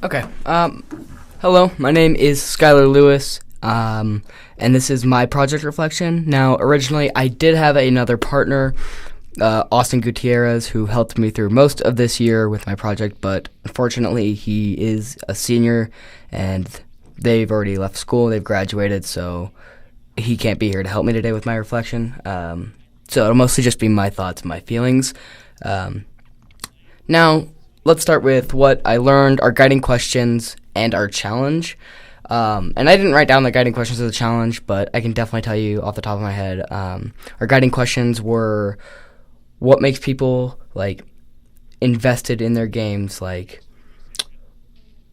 Okay. Hello, my name is Skylar Lewis, and this is my project reflection. Now, originally, I did have another partner, Austin Gutierrez, who helped me through most of this year with my project, but unfortunately, he is a senior, and they've already left school, they've graduated, so he can't be here to help me today with my reflection. So it'll mostly just be my thoughts and my feelings. Now, let's start with what I learned, our guiding questions, and our challenge. And I didn't write down the guiding questions of the challenge, but I can definitely tell you off the top of my head. Our guiding questions were what makes people invested in their games. Like,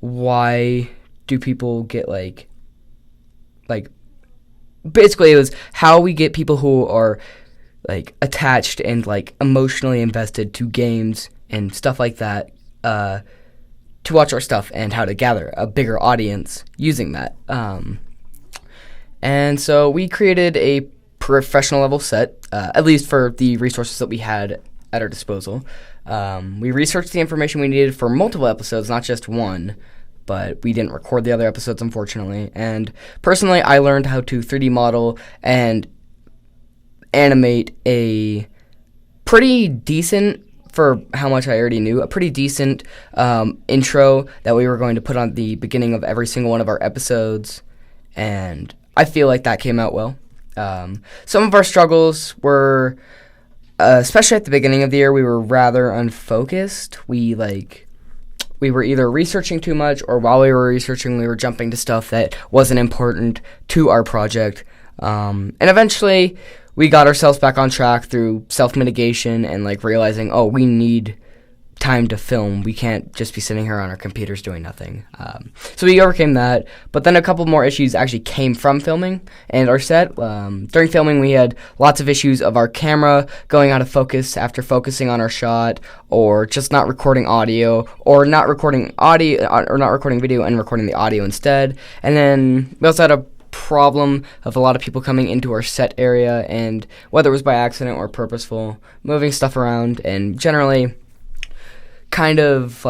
why do people get basically it was how we get people who are attached and emotionally invested to games and stuff like that, to watch our stuff, and how to gather a bigger audience using that. And so we created a professional level set, at least for the resources that we had at our disposal. We researched the information we needed for multiple episodes, not just one, but we didn't record the other episodes, unfortunately. And personally, I learned how to 3D model and animate a pretty decent, for how much I already knew, a pretty decent intro that we were going to put on the beginning of every single one of our episodes, and I feel like that came out well. Some of our struggles were, especially at the beginning of the year, we were rather unfocused. We were either researching too much, or while we were researching, we were jumping to stuff that wasn't important to our project. And eventually, we got ourselves back on track through self-mitigation and realizing, we need time to film. We can't just be sitting here on our computers doing nothing. So we overcame that. But then a couple more issues actually came from filming and our set. During filming, we had lots of issues of our camera going out of focus after focusing on our shot, or just not recording audio, or not recording video and recording the audio instead. And then we also had a problem of a lot of people coming into our set area, and whether it was by accident or purposeful, moving stuff around and generally kind of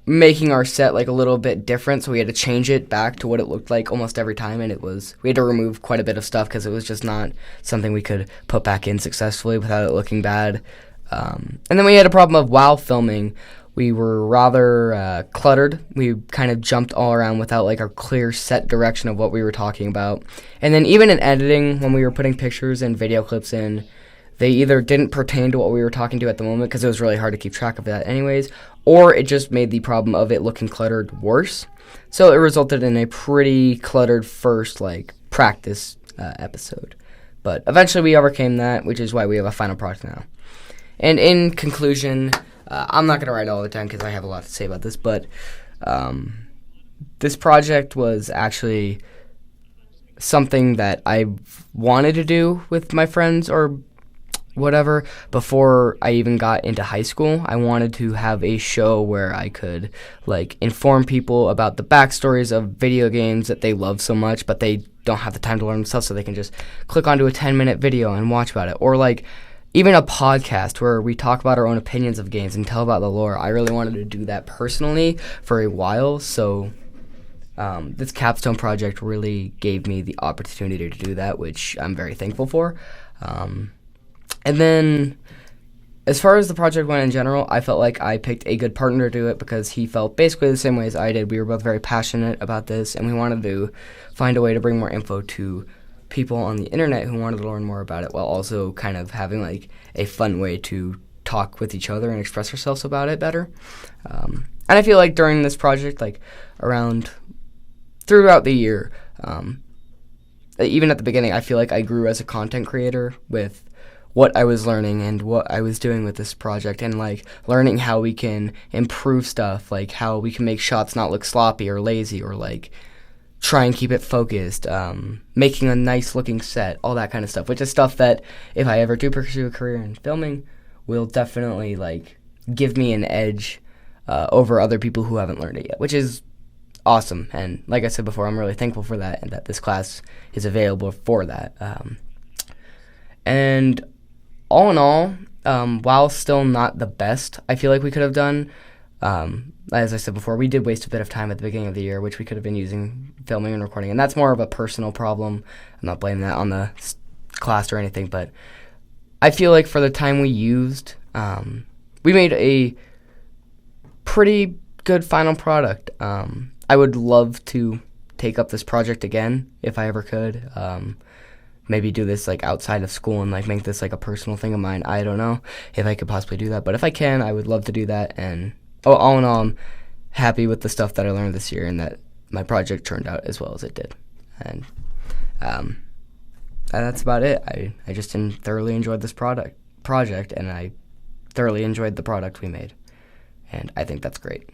making our set a little bit different. So we had to change it back to what it looked like almost every time, and we had to remove quite a bit of stuff because it was just not something we could put back in successfully without it looking bad. And then we had a problem of, while filming, we were rather cluttered. We kind of jumped all around without a clear set direction of what we were talking about. And then even in editing, when we were putting pictures and video clips in, they either didn't pertain to what we were talking to at the moment, because it was really hard to keep track of that anyways, or it just made the problem of it looking cluttered worse. So it resulted in a pretty cluttered first practice episode. But eventually we overcame that, which is why we have a final product now. And in conclusion, I'm not going to write all the time because I have a lot to say about this, but this project was actually something that I wanted to do with my friends or whatever before I even got into high school. I wanted to have a show where I could inform people about the backstories of video games that they love so much, but they don't have the time to learn themselves, so they can just click onto a 10-minute video and watch about it. Or even a podcast where we talk about our own opinions of games and tell about the lore. I really wanted to do that personally for a while, so this Capstone project really gave me the opportunity to do that, which I'm very thankful for. And then, as far as the project went in general, I felt like I picked a good partner to do it because he felt basically the same way as I did. We were both very passionate about this, and we wanted to find a way to bring more info to people on the internet who wanted to learn more about it, while also kind of having a fun way to talk with each other and express ourselves about it better. And I feel like during this project, throughout the year, even at the beginning, I feel like I grew as a content creator with what I was learning and what I was doing with this project, and learning how we can improve stuff, how we can make shots not look sloppy or lazy, or try and keep it focused, making a nice looking set, all that kind of stuff, which is stuff that if I ever do pursue a career in filming will definitely give me an edge over other people who haven't learned it yet, which is awesome. And like I said before, I'm really thankful for that, and that this class is available for that. And all in all, while still not the best I feel like we could have done, As I said before, we did waste a bit of time at the beginning of the year, which we could have been using filming and recording, and that's more of a personal problem. I'm not blaming that on the class or anything, but I feel like for the time we used, we made a pretty good final product. I would love to take up this project again if I ever could. Maybe do this like outside of school and like make this like a personal thing of mine. I don't know if I could possibly do that, but if I can, I would love to do that. And all in all, I'm happy with the stuff that I learned this year and that my project turned out as well as it did. And that's about it. I just thoroughly enjoyed this project, and I thoroughly enjoyed the product we made, and I think that's great.